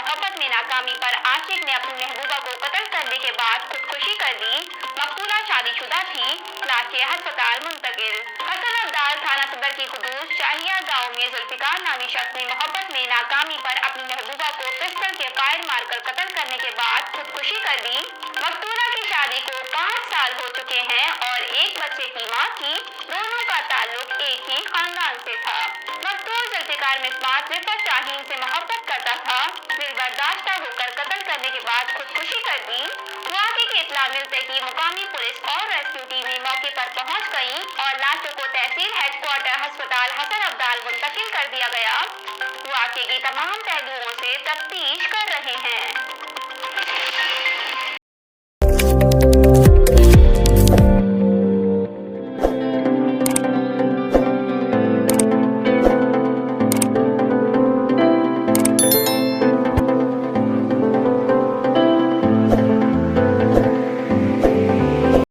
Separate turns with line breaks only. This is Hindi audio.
मोहब्बत में नाकामी पर आशिक ने अपनी महबूबा को कत्ल करने के बाद खुदकुशी कर ली। मकतूला शादीशुदा थी, लाशें अस्पताल मुंतकिल। हसन अब्दाल थाना सदर की हुदूद शाहिया गांव में जुल्फिकार नामी शख्स ने मोहब्बत में नाकामी पर अपनी महबूबा को पिस्टल के फायर मारकर कत्ल करने के बाद खुदकुशी कर ली। मकतूला की शादी को 5 साल हो चुके हैं और एक बच्चे की मां थी। दोनों का ताल्लुक एक ही खानदान से था। मकतूल जुल्फिकार मिसबात रिफत शाहीन से मोहब्बत करता था। दिलबर्दाश्ता होकर कत्ल करने के बाद खुदकुशी कर दी। वाक़े की इत्तला मिलते ही मुकामी पुलिस और रेस्क्यू टीमें मौके पर पहुंच गईं और लाशों को तहसील हेडक्वार्टर अस्पताल हसन अब्दाल मुंतकिल कर दिया गया। वाक़े की तमाम पहलुओं से तफ्तीश कर रहे हैं।